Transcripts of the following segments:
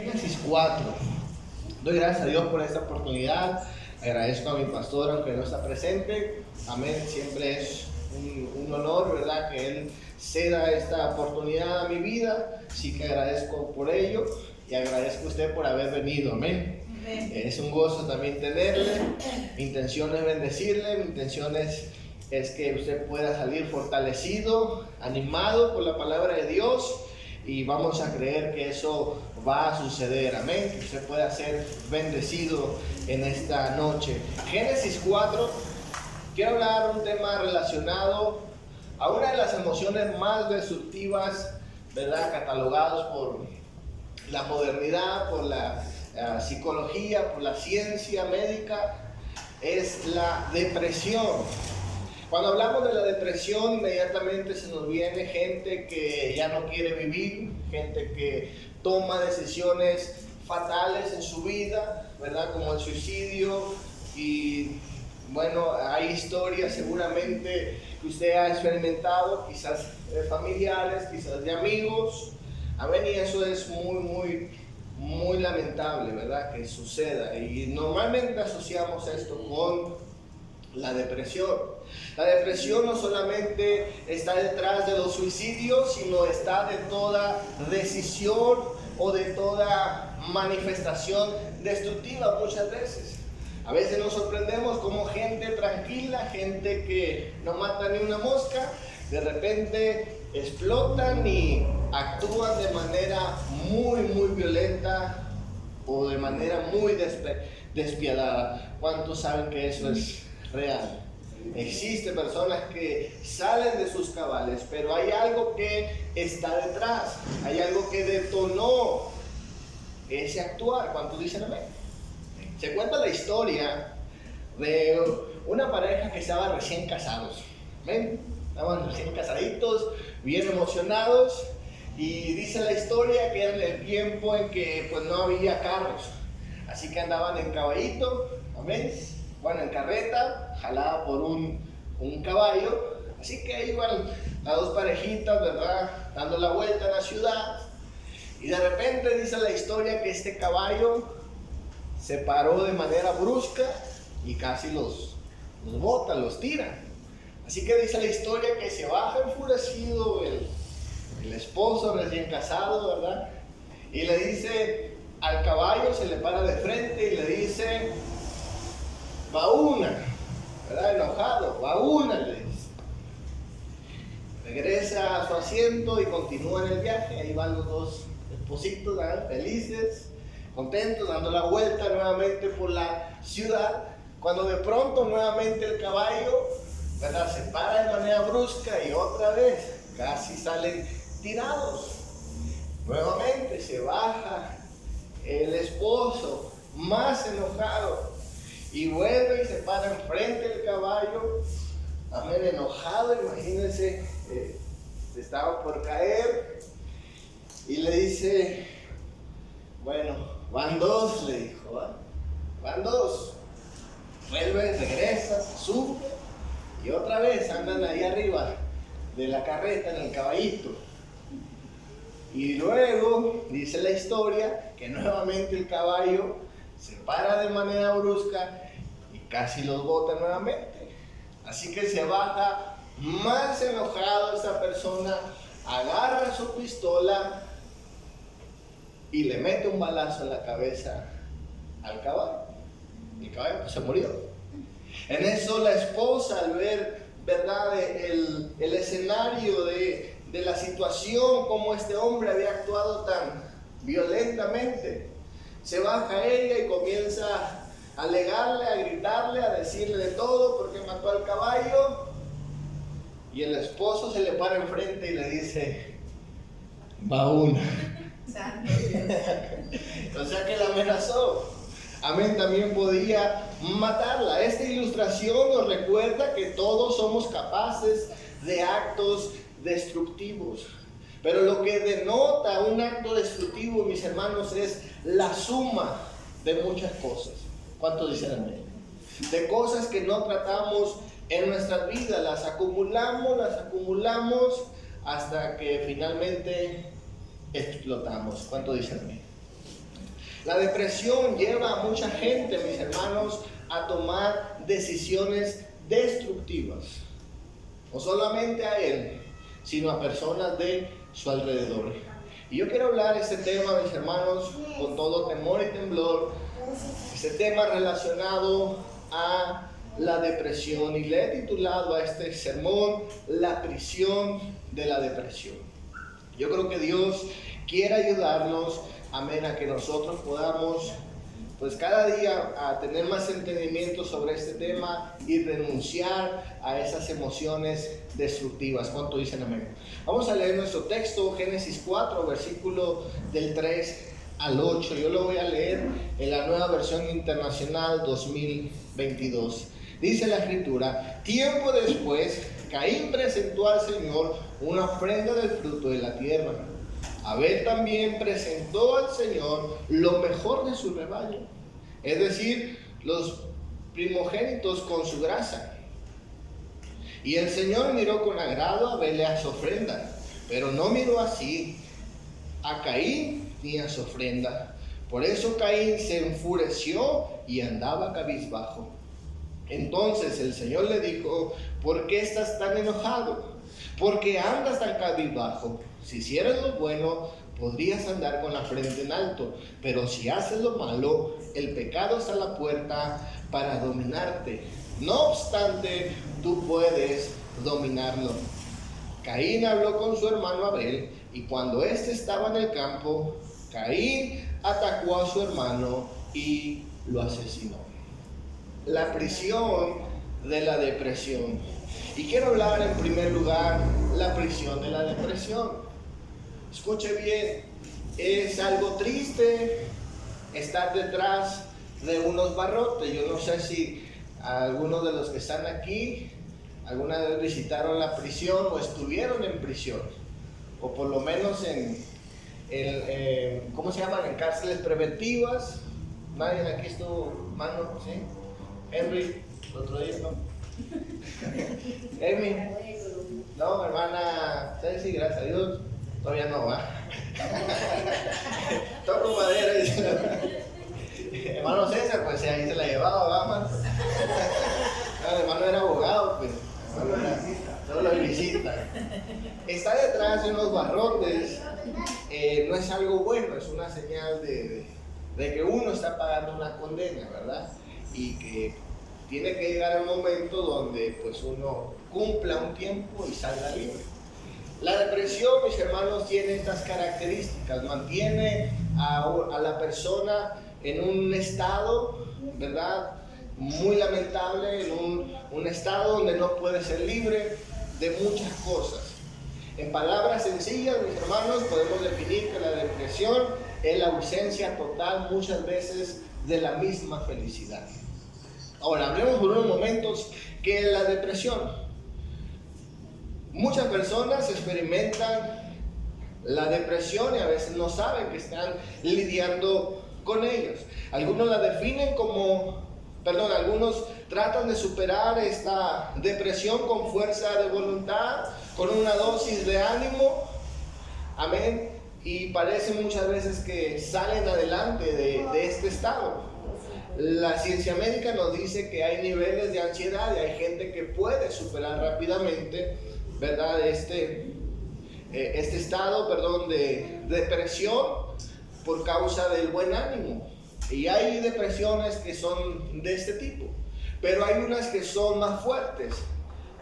Génesis 4. Doy gracias a Dios por esta oportunidad. Agradezco a mi pastor, aunque no está presente. Amén. Siempre es un honor, ¿verdad?, que Él ceda esta oportunidad a mi vida. Sí que agradezco por ello y agradezco a usted por haber venido. Amén. Es un gozo también tenerle. Mi intención es bendecirle. Mi intención es que usted pueda salir fortalecido, animado por la palabra de Dios. Y vamos a creer que eso va a suceder, amén, que usted pueda ser bendecido en esta noche. Génesis 4, quiero hablar de un tema relacionado a una de las emociones más destructivas, ¿verdad?, catalogados por la modernidad, por la psicología, por la ciencia médica, es la depresión. Cuando hablamos de la depresión, inmediatamente se nos viene gente que ya no quiere vivir, gente que toma decisiones fatales en su vida, ¿verdad?, como el suicidio. Y bueno, hay historias seguramente que usted ha experimentado, quizás de familiares, quizás de amigos. Amén, y eso es muy lamentable, ¿verdad?, que suceda. Y normalmente asociamos esto con la depresión. La depresión no solamente está detrás de los suicidios, sino está de toda decisión o de toda manifestación destructiva muchas veces. A veces nos sorprendemos como gente tranquila, gente que no mata ni una mosca, de repente explotan y actúan de manera muy violenta o de manera muy despiadada. ¿Cuántos saben que eso es real? Existen personas que salen de sus cabales, pero hay algo que está detrás, hay algo que detonó ese actuar. ¿Cuántos dicen amén? Se cuenta la historia de una pareja que estaba recién casados. ¿Ven? Estaban recién casaditos, bien emocionados, y dice la historia que era en el tiempo en que pues no había carros, así que andaban en caballito, amén, bueno, en carreta, jalada por un caballo. Así que iban las dos parejitas, ¿verdad?, dando la vuelta en la ciudad. Y de repente dice la historia que este caballo se paró de manera brusca y casi los bota, los tira. Así que dice la historia que se baja enfurecido el esposo recién casado, ¿verdad?, y le dice al caballo, se le para de frente y le dice: va una, ¿verdad?, enojado, va una, le dice. Regresa a su asiento y continúa en el viaje. Ahí van los dos espositos, ¿verdad?, felices, contentos, dando la vuelta nuevamente por la ciudad, cuando de pronto nuevamente el caballo, ¿verdad?, se para de manera brusca y otra vez casi salen tirados. Nuevamente se baja el esposo, más enojado, y vuelve y se para enfrente del caballo, amén, enojado. Imagínense, se estaba por caer y le dice: bueno, van dos, le dijo, ¿eh? Van dos. Vuelve, regresa, sube y otra vez andan ahí arriba de la carreta en el caballito. Y luego dice la historia que nuevamente el caballo se para de manera brusca y casi los bota nuevamente. Así que se baja más enojado esta persona, agarra su pistola y le mete un balazo en la cabeza al caballo. El caballo pues se murió. En eso la esposa, al ver, ¿verdad?, el escenario de la situación, como este hombre había actuado tan violentamente, se baja ella y comienza a alegarle, a gritarle, a decirle de todo porque mató al caballo. Y el esposo se le para enfrente y le dice: va una. O sea que la amenazó. Amén, también podía matarla. Esta ilustración nos recuerda que todos somos capaces de actos destructivos. Pero lo que denota un acto destructivo, mis hermanos, es la suma de muchas cosas. ¿Cuántos dicen amén? De cosas que no tratamos en nuestras vidas, las acumulamos hasta que finalmente explotamos. ¿Cuántos dicen amén? La depresión lleva a mucha gente, mis hermanos, a tomar decisiones destructivas. No solamente a él, sino a personas de su alrededor. Y yo quiero hablar de este tema, mis hermanos, con todo temor y temblor. Este tema relacionado a la depresión. Y le he titulado a este sermón, La prisión de la depresión. Yo creo que Dios quiere ayudarnos, amén, a que nosotros podamos, pues cada día, a tener más entendimiento sobre este tema y renunciar a esas emociones destructivas. ¿Cuánto dicen amén? Vamos a leer nuestro texto, Génesis 4, versículo del 3 al 8. Yo lo voy a leer en la Nueva Versión Internacional 2022. Dice la Escritura: tiempo después, Caín presentó al Señor una ofrenda del fruto de la tierra. Abel también presentó al Señor lo mejor de su rebaño, es decir, los primogénitos con su grasa. Y el Señor miró con agrado a Abel y a su ofrenda, pero no miró así a Caín ni a su ofrenda. Por eso Caín se enfureció y andaba cabizbajo. Entonces el Señor le dijo: ¿por qué estás tan enojado? ¿Por qué andas tan cabizbajo? Si hicieras lo bueno, podrías andar con la frente en alto, pero si haces lo malo, el pecado está a la puerta para dominarte. No obstante, tú puedes dominarlo. Caín habló con su hermano Abel, y cuando éste estaba en el campo, Caín atacó a su hermano y lo asesinó. La prisión de la depresión. Y quiero hablar en primer lugar la prisión de la depresión. Escuche bien, es algo triste estar detrás de unos barrotes. Yo no sé si algunos de los que están aquí alguna vez visitaron la prisión o estuvieron en prisión, o por lo menos en ¿cómo se llaman? En cárceles preventivas. Nadie aquí estuvo, mano, ¿sí? Henry, el otro día, ¿no? Amy, no, hermana Ceci, gracias a Dios, todavía no va. Toco madera, dice. Hermano César, pues ahí se la llevaba, vamos. No, el hermano era abogado, pues. Solo visita. Está detrás de unos barrotes, no es algo bueno, es una señal de que uno está pagando una condena, ¿verdad? Y que tiene que llegar el momento donde pues uno cumpla un tiempo y salga libre. La depresión, mis hermanos, tiene estas características: mantiene a la persona en un estado, ¿verdad?, muy lamentable, en un estado donde no puede ser libre de muchas cosas. En palabras sencillas, mis hermanos, podemos definir que la depresión es la ausencia total muchas veces de la misma felicidad. Ahora, hablemos por unos momentos que la depresión. Muchas personas experimentan la depresión y a veces no saben que están lidiando con ellos. Algunos la definen algunos tratan de superar esta depresión con fuerza de voluntad, con una dosis de ánimo, amén, y parece muchas veces que salen adelante de este estado. La ciencia médica nos dice que hay niveles de ansiedad y hay gente que puede superar rápidamente, ¿verdad?, este estado, de depresión por causa del buen ánimo. Y hay depresiones que son de este tipo, pero hay unas que son más fuertes,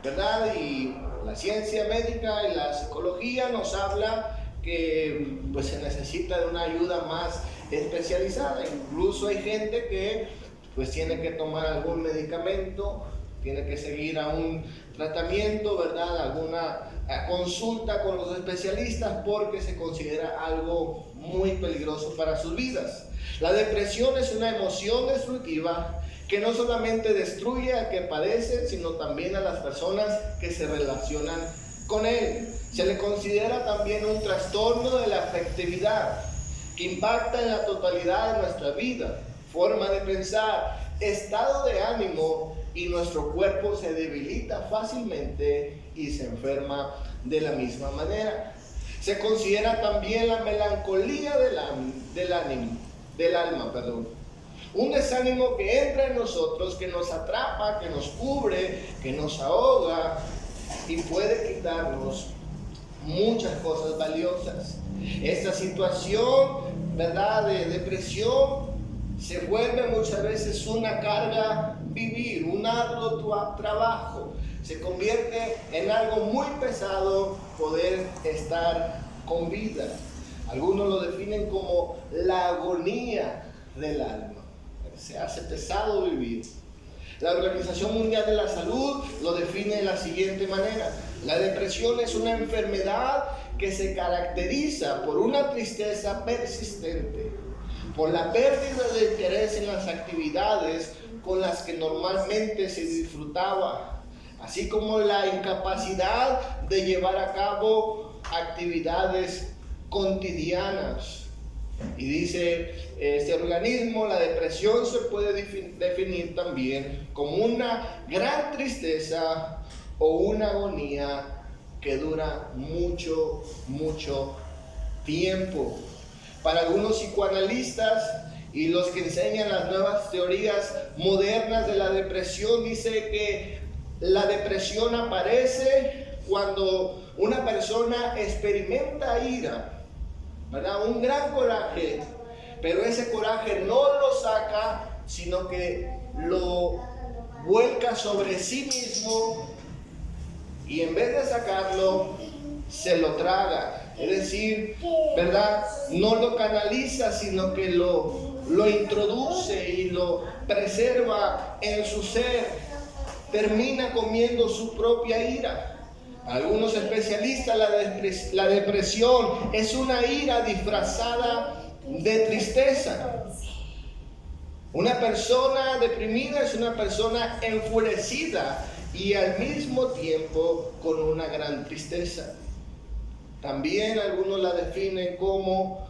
¿verdad? Y la ciencia médica y la psicología nos habla que pues se necesita de una ayuda más especializada. Incluso hay gente que pues tiene que tomar algún medicamento, tiene que seguir a un tratamiento, ¿verdad?, alguna consulta con los especialistas, porque se considera algo muy peligroso para sus vidas. La depresión es una emoción destructiva que no solamente destruye al que padece, sino también a las personas que se relacionan con él. Se le considera también un trastorno de la afectividad que impacta en la totalidad de nuestra vida, forma de pensar, estado de ánimo, y nuestro cuerpo se debilita fácilmente y se enferma de la misma manera. Se considera también la melancolía del ánimo. del alma, perdón. Un desánimo que entra en nosotros, que nos atrapa, que nos cubre, que nos ahoga y puede quitarnos muchas cosas valiosas. Esta situación, ¿verdad?, de depresión se vuelve muchas veces una carga vivir, un arduo trabajo. Se convierte en algo muy pesado poder estar con vida. Algunos lo definen como la agonía del alma. Se hace pesado vivir. La Organización Mundial de la Salud lo define de la siguiente manera: la depresión es una enfermedad que se caracteriza por una tristeza persistente, por la pérdida de interés en las actividades con las que normalmente se disfrutaba, así como la incapacidad de llevar a cabo actividades cotidianas. Y dice este organismo, la depresión se puede definir también como una gran tristeza o una agonía que dura mucho tiempo. Para algunos psicoanalistas y los que enseñan las nuevas teorías modernas de la depresión, dice que la depresión aparece cuando una persona experimenta ira, ¿verdad?, un gran coraje, pero ese coraje no lo saca, sino que lo vuelca sobre sí mismo y en vez de sacarlo, se lo traga. Es decir, ¿verdad?, no lo canaliza, sino que lo introduce y lo preserva en su ser. Termina comiendo su propia ira. Algunos especialistas, la depresión es una ira disfrazada de tristeza. Una persona deprimida es una persona enfurecida y al mismo tiempo con una gran tristeza. También algunos la definen como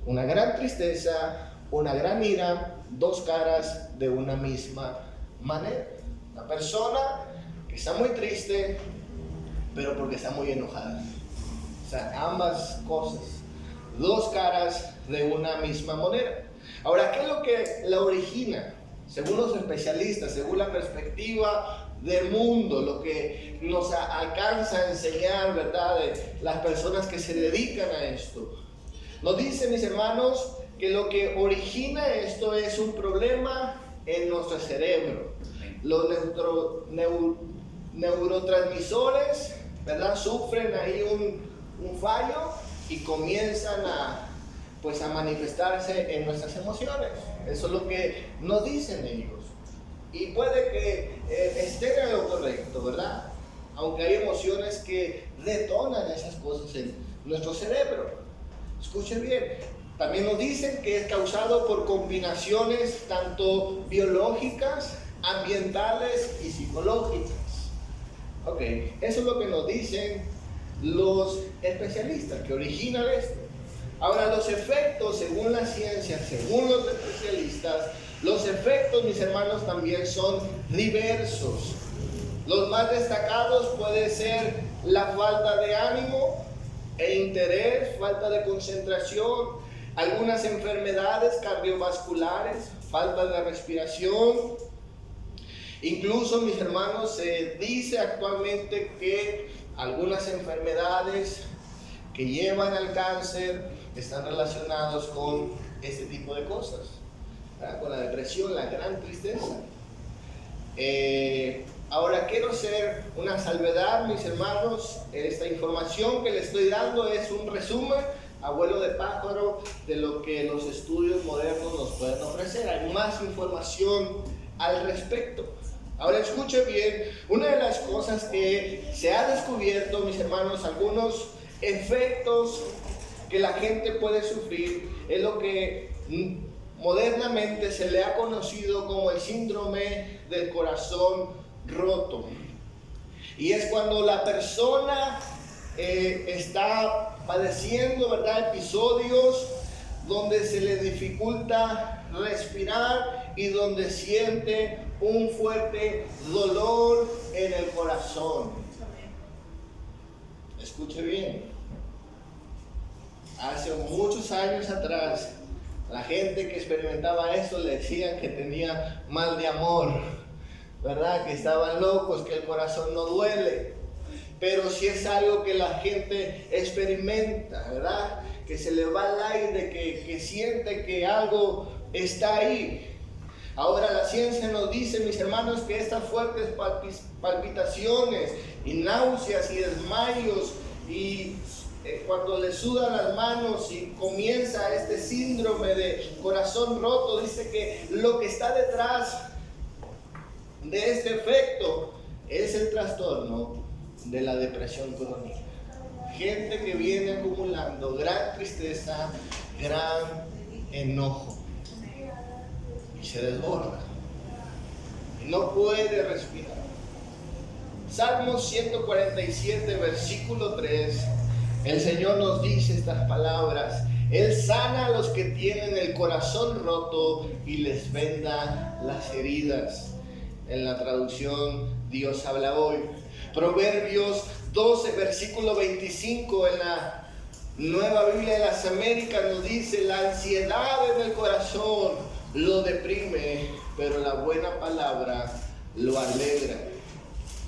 una gran tristeza, una gran ira, dos caras de una misma manera. Una persona que está muy triste, pero porque está muy enojada. O sea, ambas cosas, dos caras de una misma moneda. Ahora, ¿qué es lo que la origina? Según los especialistas, según la perspectiva del mundo, lo que nos alcanza a enseñar, ¿verdad?, de las personas que se dedican a esto. Nos dicen, mis hermanos, que lo que origina esto es un problema en nuestro cerebro. Los neurotransmisores, ¿verdad?, sufren ahí un fallo y comienzan a manifestarse en nuestras emociones. Eso es lo que nos dicen ellos. Y puede que estén en lo correcto, ¿verdad? Aunque hay emociones que detonan esas cosas en nuestro cerebro. Escuchen bien. También nos dicen que es causado por combinaciones tanto biológicas, ambientales y psicológicas. Ok, eso es lo que nos dicen los especialistas, que originan esto. Ahora, los efectos, según la ciencia, según los especialistas, los efectos, mis hermanos, también son diversos. Los más destacados pueden ser la falta de ánimo e interés, falta de concentración, algunas enfermedades cardiovasculares, falta de respiración. Incluso, mis hermanos, se dice actualmente que algunas enfermedades que llevan al cáncer están relacionados con este tipo de cosas, ¿verdad?, con la depresión, la gran tristeza. Ahora quiero hacer una salvedad, mis hermanos. Esta información que les estoy dando es un resumen a vuelo de pájaro de lo que los estudios modernos nos pueden ofrecer. Hay más información al respecto. Ahora escuche bien, una de las cosas que se ha descubierto, mis hermanos, algunos efectos que la gente puede sufrir es lo que modernamente se le ha conocido como el síndrome del corazón roto. Y es cuando la persona está padeciendo, ¿verdad?, episodios donde se le dificulta respirar y donde siente un fuerte dolor en el corazón. Escuche bien. Hace muchos años atrás, La gente que experimentaba eso le decían que tenía mal de amor, ¿verdad? Que estaban locos, que el corazón no duele. Pero si es algo que la gente experimenta, ¿verdad? Que se le va el aire, que siente que algo está ahí. Ahora la ciencia nos dice, mis hermanos, que estas fuertes palpitaciones y náuseas y desmayos y cuando le sudan las manos y comienza este síndrome de corazón roto, dice que lo que está detrás de este efecto es el trastorno de la depresión crónica. Gente que viene acumulando gran tristeza, gran enojo y se desborda y no puede respirar. Salmos 147, versículo 3, el Señor nos dice estas palabras: Él sana a los que tienen el corazón roto y les venda las heridas. En la traducción Dios habla hoy. Proverbios 12, versículo 25, en la Nueva Biblia de las Américas nos dice: la ansiedad en el corazón lo deprime, pero la buena palabra lo alegra.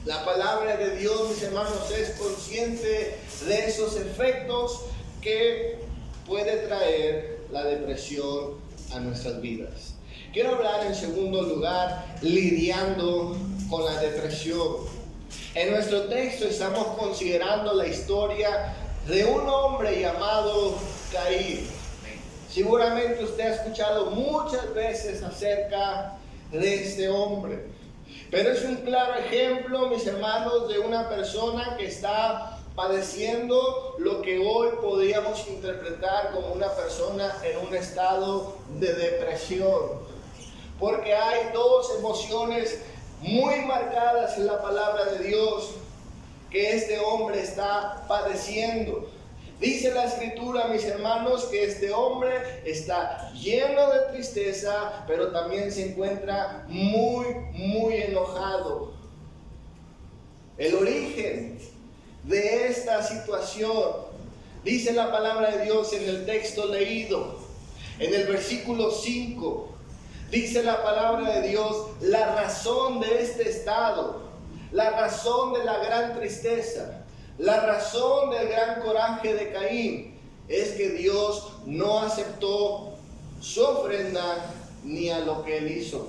La palabra de Dios, mis hermanos, es consciente de esos efectos que puede traer la depresión a nuestras vidas. Quiero hablar en segundo lugar, lidiando con la depresión. En nuestro texto estamos considerando la historia de un hombre llamado Caín. Seguramente usted ha escuchado muchas veces acerca de este hombre. Pero es un claro ejemplo, mis hermanos, de una persona que está padeciendo lo que hoy podríamos interpretar como una persona en un estado de depresión. Porque hay dos emociones muy marcadas en la palabra de Dios que este hombre está padeciendo. Dice la Escritura, mis hermanos, que este hombre está lleno de tristeza, pero también se encuentra muy enojado. El origen de esta situación, dice la palabra de Dios en el texto leído, en el versículo 5, dice la palabra de Dios, la razón de este estado, la razón de la gran tristeza, la razón del gran coraje de Caín es que Dios no aceptó su ofrenda ni a lo que él hizo.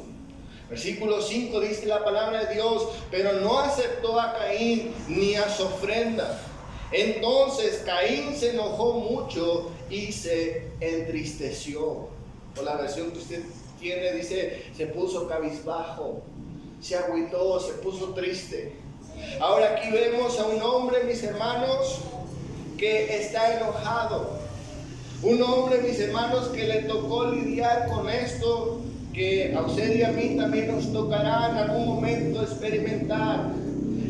Versículo 5 dice la palabra de Dios, pero no aceptó a Caín ni a su ofrenda. Entonces Caín se enojó mucho y se entristeció. O la versión que usted tiene dice, se puso cabizbajo, se agüitó, se puso triste. Ahora aquí vemos a un hombre, mis hermanos, que está enojado. Un hombre, mis hermanos, que le tocó lidiar con esto, que a usted y a mí también nos tocará en algún momento experimentar.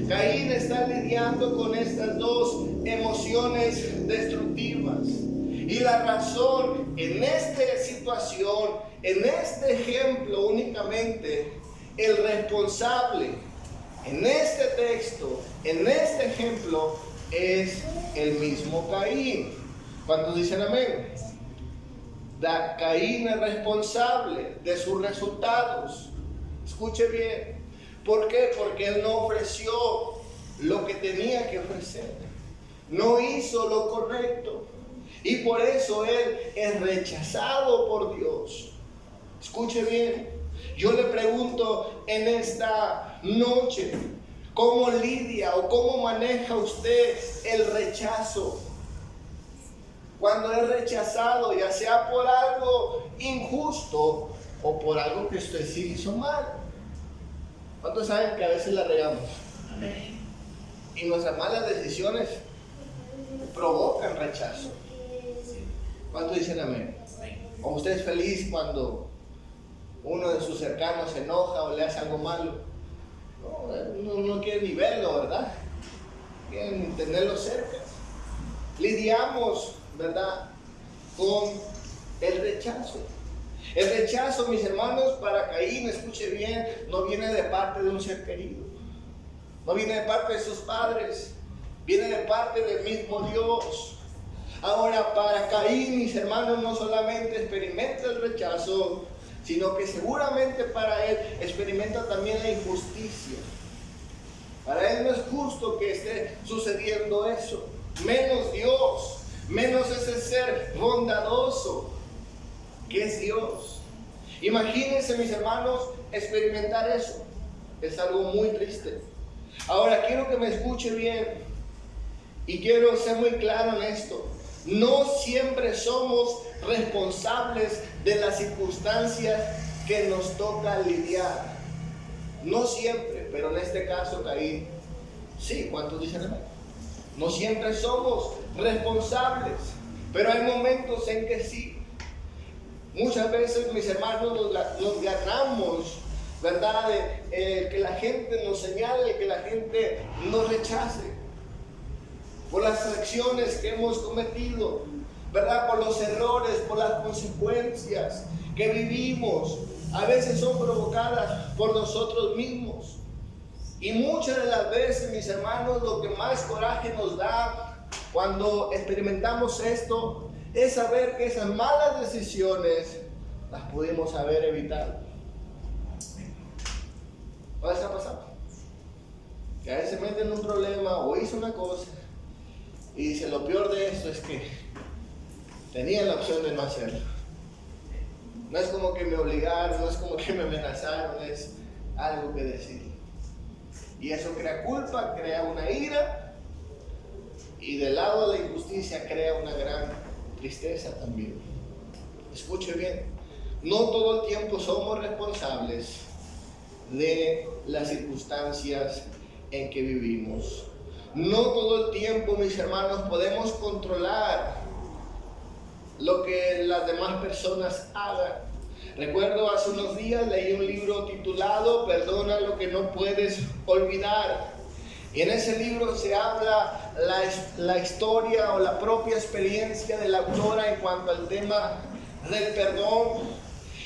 Caín está lidiando con estas dos emociones destructivas. Y la razón en esta situación, en este ejemplo únicamente, el responsable en este texto, en este ejemplo, es el mismo Caín. ¿Cuántos dicen amén? Caín es responsable de sus resultados. Escuche bien. ¿Por qué? Porque él no ofreció lo que tenía que ofrecer. No hizo lo correcto. Y por eso él es rechazado por Dios. Escuche bien. Yo le pregunto en esta noche, ¿cómo lidia o cómo maneja usted el rechazo? Cuando es rechazado, ya sea por algo injusto o por algo que usted sí hizo mal. ¿Cuántos saben que a veces la regamos? Amén. Y nuestras malas decisiones provocan rechazo. ¿Cuántos dicen amén? ¿O usted es feliz cuando uno de sus cercanos se enoja o le hace algo malo? No quiere ni verlo, ¿verdad? Quieren tenerlo cerca. Lidiamos, ¿verdad?, con el rechazo. El rechazo, mis hermanos, para Caín, escuche bien, no viene de parte de un ser querido. No viene de parte de sus padres. Viene de parte del mismo Dios. Ahora, para Caín, mis hermanos, no solamente experimenta el rechazo, sino que seguramente para él experimenta también la injusticia. Para él no es justo que esté sucediendo eso. Menos Dios, menos ese ser bondadoso que es Dios. Imagínense, mis hermanos, experimentar eso. Es algo muy triste. Ahora quiero que me escuche bien y quiero ser muy claro en esto. No siempre somos responsables de las circunstancias que nos toca lidiar. No siempre, pero en este caso Caín, sí. ¿Cuántos dicen amén? No siempre somos responsables, pero hay momentos en que sí. Muchas veces, mis hermanos, nos ganamos, ¿verdad? Que la gente nos señale, que la gente nos rechace por las acciones que hemos cometido, ¿verdad? Por los errores, por las consecuencias que vivimos. A veces son provocadas por nosotros mismos. Y muchas de las veces, mis hermanos, lo que más coraje nos da cuando experimentamos esto es saber que esas malas decisiones las pudimos haber evitado. ¿No les ha pasado? Que a veces se meten en un problema o hizo una cosa y dice, lo peor de esto es que tenía la opción de no hacerlo. No es como que me obligaron, no es como que me amenazaron, es algo que decidí. Y eso crea culpa, crea una ira, y del lado de la injusticia crea una gran tristeza también. Escuche bien, no todo el tiempo somos responsables de las circunstancias en que vivimos. No todo el tiempo, mis hermanos, podemos controlar lo que las demás personas hagan. Recuerdo hace unos días leí un libro titulado Perdona lo que no puedes olvidar. Y en ese libro se habla la historia o la propia experiencia de la autora en cuanto al tema del perdón.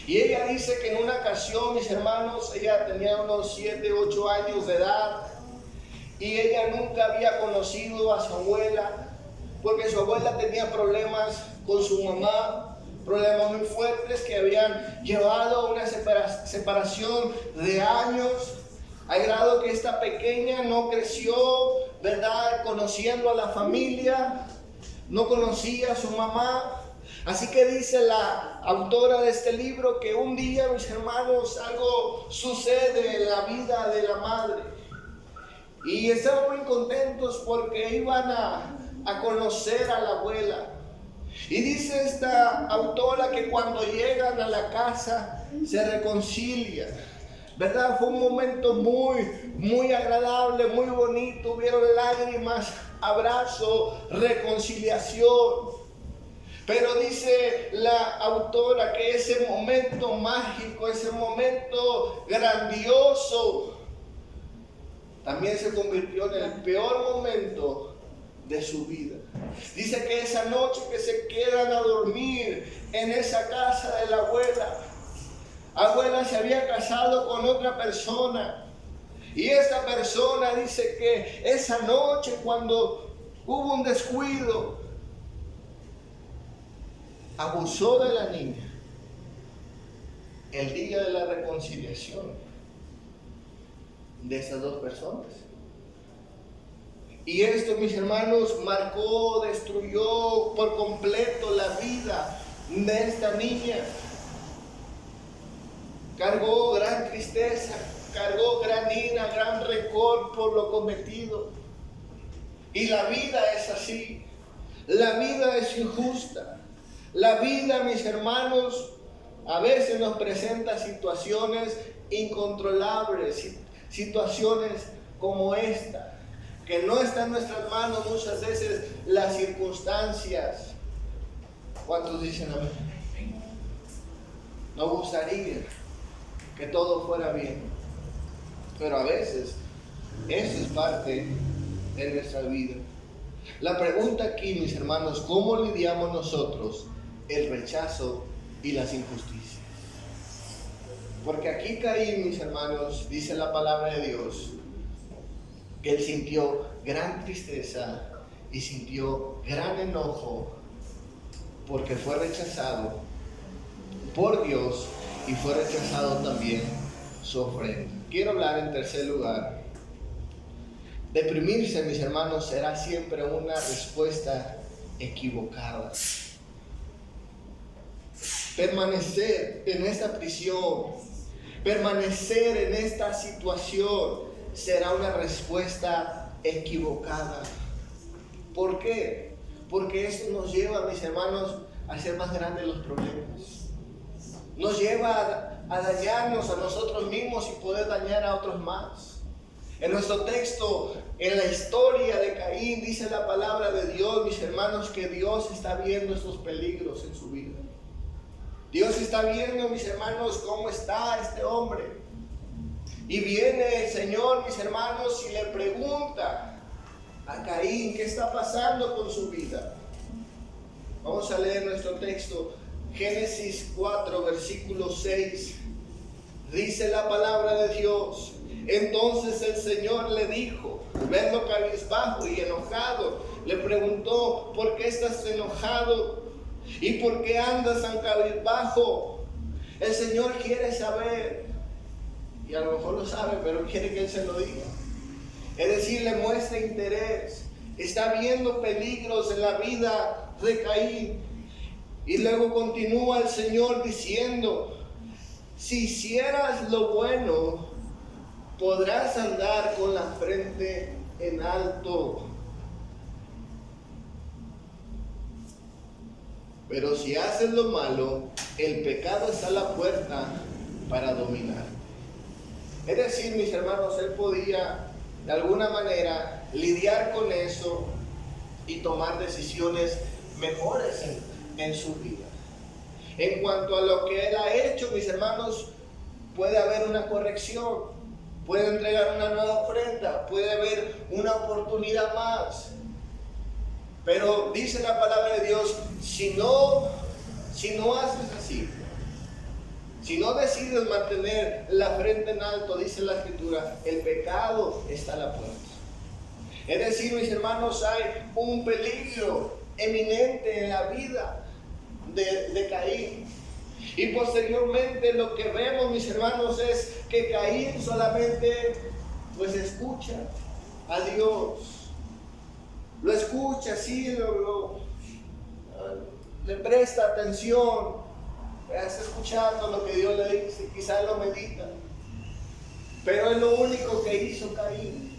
Y ella dice que en una ocasión, mis hermanos, ella tenía unos 7, 8 años de edad y ella nunca había conocido a su abuela porque su abuela tenía problemas con su mamá, problemas muy fuertes que habían llevado a una separación de años, al grado que esta pequeña no creció, ¿verdad?, conociendo a la familia, no conocía a su mamá. Así que dice la autora de este libro que un día, mis hermanos, algo sucede en la vida de la madre. Y estaban muy contentos porque iban a conocer a la abuela. Y dice esta autora que cuando llegan a la casa se reconcilian, ¿verdad? Fue un momento muy agradable, muy bonito. Hubieron lágrimas, abrazo, reconciliación. Pero dice la autora que ese momento mágico, ese momento grandioso, también se convirtió en el peor momento de su vida. Dice que esa noche que se quedan a dormir en esa casa de la abuela se había casado con otra persona. Y esta persona dice que esa noche, cuando hubo un descuido, abusó de la niña el día de la reconciliación de esas dos personas. Y esto, mis hermanos, marcó, destruyó por completo la vida de esta niña. Cargó gran tristeza, cargó gran ira, gran rencor por lo cometido. Y la vida es así. La vida es injusta. La vida, mis hermanos, a veces nos presenta situaciones incontrolables, situaciones como esta, que no está en nuestras manos muchas veces las circunstancias. ¿Cuántos dicen amén? Nos gustaría que todo fuera bien, pero a veces eso es parte de nuestra vida. La pregunta aquí, mis hermanos, ¿cómo lidiamos nosotros el rechazo y las injusticias? Porque aquí Caín, mis hermanos, dice la palabra de Dios, que él sintió gran tristeza y sintió gran enojo porque fue rechazado por Dios y fue rechazado también su ofrenda. Quiero hablar en tercer lugar. Deprimirse, mis hermanos, será siempre una respuesta equivocada. Permanecer en esta prisión, permanecer en esta situación será una respuesta equivocada. ¿Por qué? Porque esto nos lleva, mis hermanos, a hacer más grandes los problemas. Nos lleva a dañarnos a nosotros mismos y poder dañar a otros más. En nuestro texto, en la historia de Caín, dice la palabra de Dios, mis hermanos, que Dios está viendo estos peligros en su vida. Dios está viendo, mis hermanos, cómo está este hombre. Y viene el Señor, mis hermanos, y le pregunta a Caín qué está pasando con su vida. Vamos a leer nuestro texto, Génesis 4, versículo 6. Dice la palabra de Dios: entonces el Señor le dijo, verlo cabizbajo y enojado, le preguntó: ¿por qué estás enojado? ¿Y por qué andas tan cabizbajo? El Señor quiere saber, y a lo mejor lo sabe, pero quiere que Él se lo diga. Es decir, le muestra interés. Está viendo peligros en la vida de Caín. Y luego continúa el Señor diciendo: si hicieras lo bueno, podrás andar con la frente en alto. Pero si haces lo malo, el pecado está a la puerta para dominar. Es decir, mis hermanos, él podía de alguna manera lidiar con eso y tomar decisiones mejores en su vida. En cuanto a lo que él ha hecho, mis hermanos, puede haber una corrección, puede entregar una nueva ofrenda, puede haber una oportunidad más. Pero dice la palabra de Dios, si no haces así, si no decides mantener la frente en alto, dice la Escritura, el pecado está a la puerta. Es decir, mis hermanos, hay un peligro eminente en la vida de Caín. Y posteriormente lo que vemos, mis hermanos, es que Caín solamente pues escucha a Dios. Lo escucha, sí, le presta atención, está escuchando lo que Dios le dice, quizás lo medita. Pero es lo único que hizo Caín.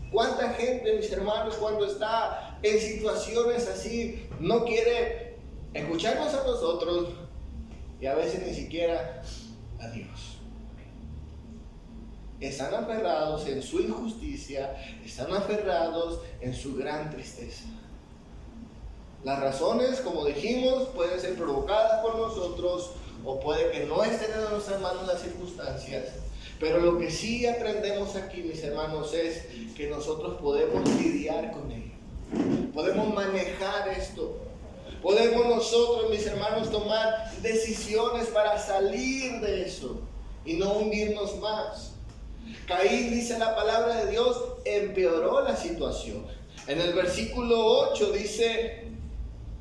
¿Cuánta gente, mis hermanos, cuando está en situaciones así, no quiere escucharnos a nosotros y a veces ni siquiera a Dios? Están aferrados en su injusticia, están aferrados en su gran tristeza. Las razones, como dijimos, pueden ser provocadas por nosotros o puede que no estén en nuestras manos las circunstancias. Pero lo que sí aprendemos aquí, mis hermanos, es que nosotros podemos lidiar con ello. Podemos manejar esto. Podemos nosotros, mis hermanos, tomar decisiones para salir de eso y no hundirnos más. Caín, dice la palabra de Dios, empeoró la situación. En el versículo 8 dice: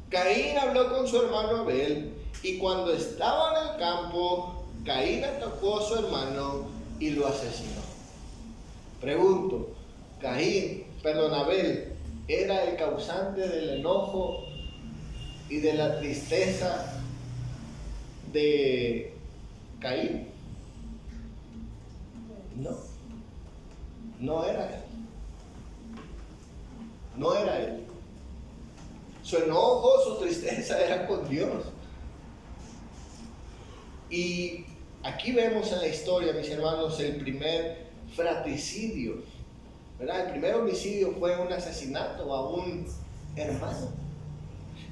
Caín habló con su hermano Abel, y cuando estaba en el campo, Caín atacó a su hermano y lo asesinó. Pregunto, Abel, ¿era el causante del enojo y de la tristeza de Caín? No era él. No era él. Su enojo, su tristeza era con Dios. Y aquí vemos en la historia, mis hermanos, el primer fratricidio, ¿verdad? El primer homicidio fue un asesinato a un hermano.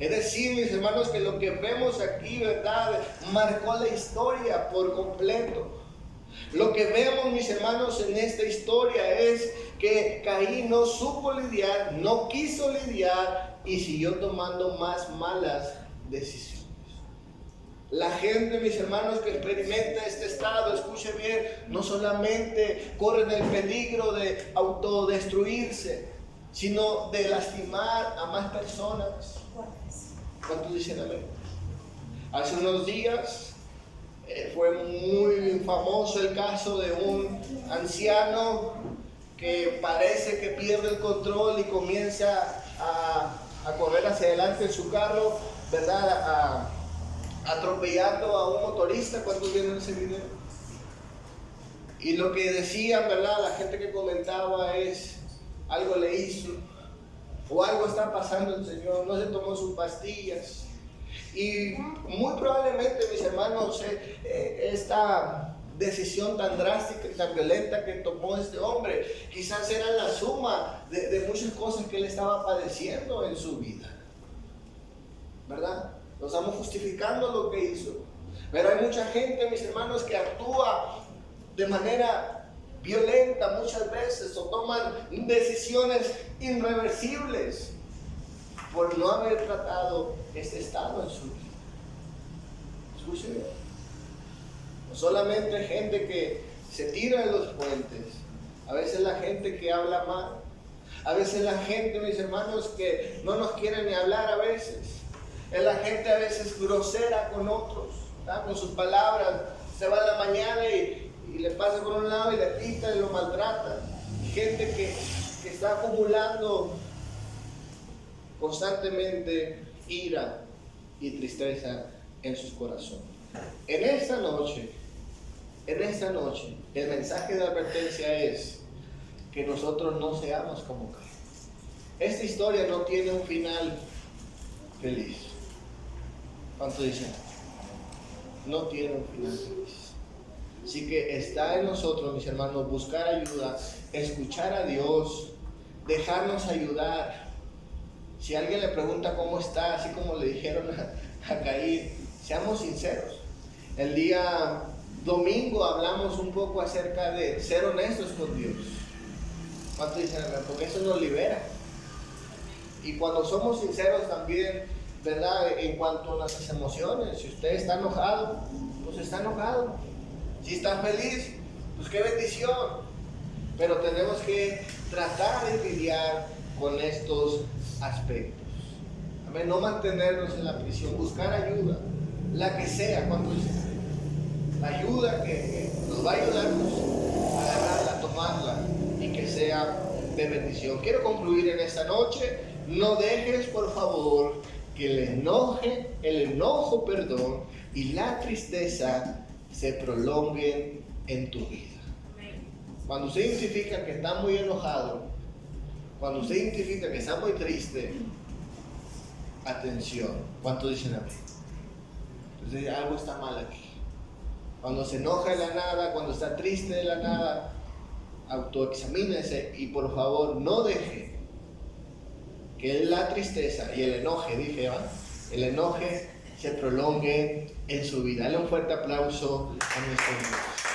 Es decir, mis hermanos, que lo que vemos aquí, ¿verdad?, marcó la historia por completo. Lo que vemos, mis hermanos, en esta historia es que Caín no supo lidiar, no quiso lidiar y siguió tomando más malas decisiones. La gente, mis hermanos, que experimenta este estado, escuche bien, no solamente corren el peligro de autodestruirse, sino de lastimar a más personas. ¿Cuántos dicen amén? Hace unos días Fue muy famoso el caso de un anciano que parece que pierde el control y comienza a correr hacia adelante en su carro, ¿verdad? Atropellando a un motorista. ¿Cuántos vieron ese video? Y lo que decían, ¿verdad?, la gente que comentaba es: algo le hizo, o algo está pasando el Señor, no se tomó sus pastillas. Y muy probablemente, mis hermanos, esta decisión tan drástica y tan violenta que tomó este hombre, quizás era la suma de muchas cosas que él estaba padeciendo en su vida, ¿verdad? No estamos justificando lo que hizo, pero hay mucha gente, mis hermanos, que actúa de manera violenta muchas veces, o toman decisiones irreversibles por no haber tratado este estado en su vida. Escuchen, no solamente gente que se tira de los puentes, a veces la gente que habla mal, a veces la gente, mis hermanos, que no nos quiere ni hablar a veces, es la gente a veces grosera con otros, ¿verdad? Con sus palabras, se va a la mañana y le pasa por un lado y le pita y lo maltrata. Gente que está acumulando constantemente ira y tristeza en sus corazones. En esta noche, el mensaje de advertencia es que nosotros no seamos como Caín. Esta historia no tiene un final feliz. ¿Cuánto dicen? No tiene un final feliz. Así que está en nosotros, mis hermanos, buscar ayuda, escuchar a Dios, dejarnos ayudar. Si alguien le pregunta cómo está, así como le dijeron a Caín, seamos sinceros. El día domingo hablamos un poco acerca de ser honestos con Dios. ¿Cuánto dicen? Porque eso nos libera. Y cuando somos sinceros también, ¿verdad?, en cuanto a nuestras emociones, si usted está enojado, pues está enojado. Si está feliz, pues qué bendición. Pero tenemos que tratar de lidiar con estos aspectos. Amén. No mantenernos en la prisión, buscar ayuda, la que sea. ¿Cuánto dicen? La ayuda que nos va a ayudarnos a agarrarla, a tomarla y que sea de bendición. Quiero concluir en esta noche. No dejes, por favor, que el enojo, y la tristeza se prolonguen en tu vida. Cuando usted identifica que está muy enojado, cuando usted identifica que está muy triste, atención. ¿Cuántos dicen amén? Entonces algo está mal aquí. Cuando se enoja de la nada, cuando está triste de la nada, autoexamínese y por favor no deje que la tristeza y el enojo, el enojo se prolongue en su vida. Dale un fuerte aplauso a nuestro Dios.